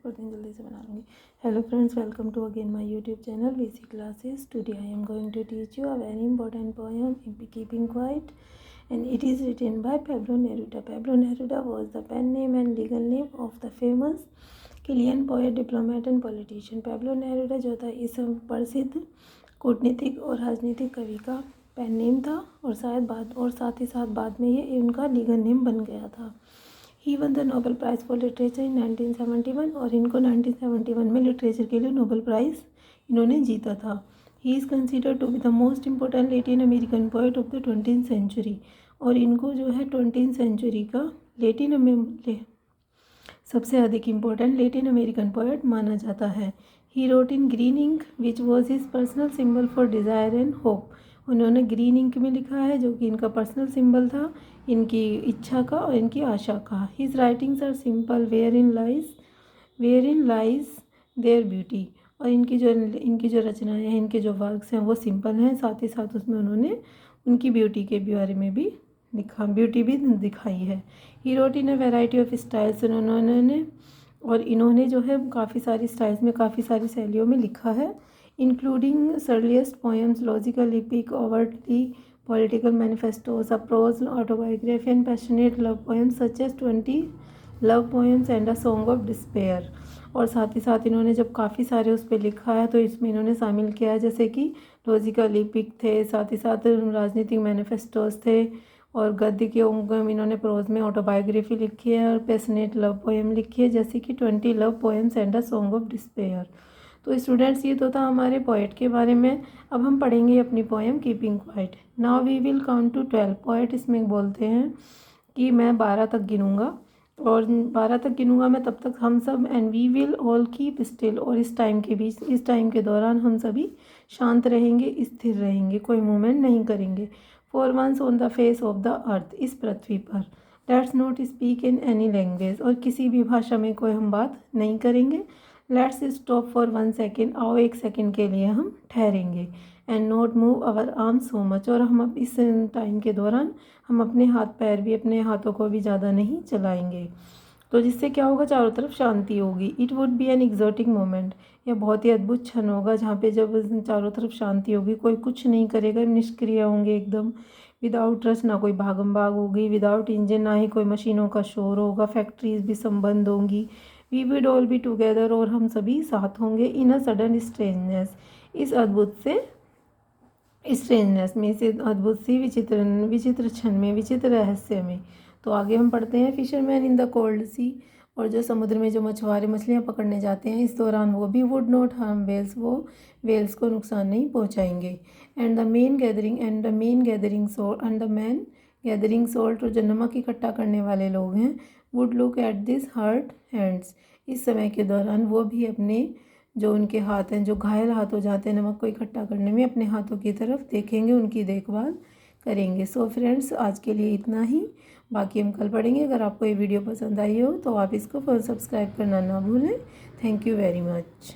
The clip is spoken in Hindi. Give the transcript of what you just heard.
करते हैं, जल्दी से बना लूँगी। Hello friends, welcome to again my YouTube channel VC classes. Today I am going to teach you a very important poem keeping quiet and it is written by Pablo Neruda. Pablo Neruda was the pen name and legal name of the famous Chilean poet, diplomat and politician. Pablo Neruda जो था इस प्रसिद्ध कूटनीतिक और राजनीतिक कवि का पेन नेम था और साथ ही साथ बाद में ये उनका लीगल नेम बन गया था। He won the Nobel prize for literature in 1971 और इनको 1971 में लिटरेचर के लिए नोबेल प्राइज़ इन्होंने जीता था। He is considered to be the most important Latin American poet of the 20th century और इनको जो है 20th सेंचुरी का सबसे अधिक इम्पोर्टेंट लैटिन अमेरिकन पोएट माना जाता है। He wrote in green ink which was his personal symbol for desire and hope. उन्होंने ग्रीन इंक में लिखा है जो कि इनका पर्सनल सिंबल था, इनकी इच्छा का और इनकी आशा का। His writings are simple wherein lies their beauty. और इनकी जो रचनाएं हैं, इनके जो वर्क्स हैं वो सिंपल हैं, साथ ही साथ उसमें उन्होंने उनकी ब्यूटी के बारे में भी ब्यूटी भी दिखाई है। He wrote in a variety of styles. इन्होंने जो है काफ़ी सारी स्टाइल्स में, काफ़ी सारी शैलियों में लिखा है, including surrealist poems, logical epic, overtly political manifestos, a prose autobiography and passionate love poems such as 20 love poems and a song of despair. और साथ ही साथ इन्होंने जब काफ़ी सारे उस पर लिखा है तो इसमें इन्होंने शामिल किया है जैसे कि लॉजिकल एपिक थे, साथ ही साथ राजनीतिक मैनिफेस्टोज थे और गद्य के इन्होंने प्रोज में ऑटोबायोग्राफी लिखी है और पैशनेट लव पोएम लिखी है जैसे कि 20 love poems and a song of despair. तो स्टूडेंट्स, ये तो था हमारे पोएट के बारे में। अब हम पढ़ेंगे अपनी poem keeping quiet. Now we will count to 12। Poet इसमें बोलते हैं कि मैं 12 तक गिनूँगा और 12 तक गिनूँगा मैं, तब तक हम सब and we will all keep still. और इस टाइम के दौरान हम सभी शांत रहेंगे, स्थिर रहेंगे, कोई मूवमेंट नहीं करेंगे। For once on the face of the earth, इस पृथ्वी पर। Let's not speak in any language, और किसी भी भाषा में कोई हम बात नहीं करेंगे। लेट्स स्टॉप फॉर 1 सेकेंड, आओ 1 सेकेंड के लिए हम ठहरेंगे। And not move our arm so much, और हम अब इस टाइम के दौरान हम अपने अपने हाथों को भी ज़्यादा नहीं चलाएंगे। तो जिससे क्या होगा, चारों तरफ शांति होगी। It would be an exotic moment, यह बहुत ही अद्भुत क्षण होगा जहाँ पे जब चारों तरफ शांति होगी, कोई कुछ नहीं करेगा, निष्क्रिय होंगे एकदम। विदाउट रश, ना कोई भागम भाग होगी। विदाउट इंजन, ना ही कोई मशीनों का शोर होगा। फैक्ट्रीज भी संबंद होंगी। We would all be together, और हम सभी साथ होंगे। इन अ सडन स्ट्रेंजनेस, इस अद्भुत से स्ट्रेंजनेस में, इस अद्भुत सी विचित्र क्षण में, विचित्र रहस्य में। तो आगे हम पढ़ते हैं। फिशरमैन इन द कोल्ड सी, और जो समुद्र में जो मछुआरे मछलियाँ पकड़ने जाते हैं, इस दौरान वो भी वुड नॉट हार्म वेल्स, वो वेल्स को नुकसान नहीं पहुँचाएंगे। And the man gathering salt, और जो नमक इकट्ठा करने वाले लोग हैं, would look at this hurt hands, इस समय के दौरान वो भी अपने जो उनके हाथ हैं, जो घायल हाथ हो जाते हैं नमक को इकट्ठा करने में, अपने हाथों की तरफ देखेंगे, उनकी देखभाल करेंगे। सो फ्रेंड्स, आज के लिए इतना ही, बाकी हम कल पढ़ेंगे। अगर आपको ये वीडियो पसंद आई हो तो आप इसको सब्सक्राइब करना ना भूलें। Thank you very much.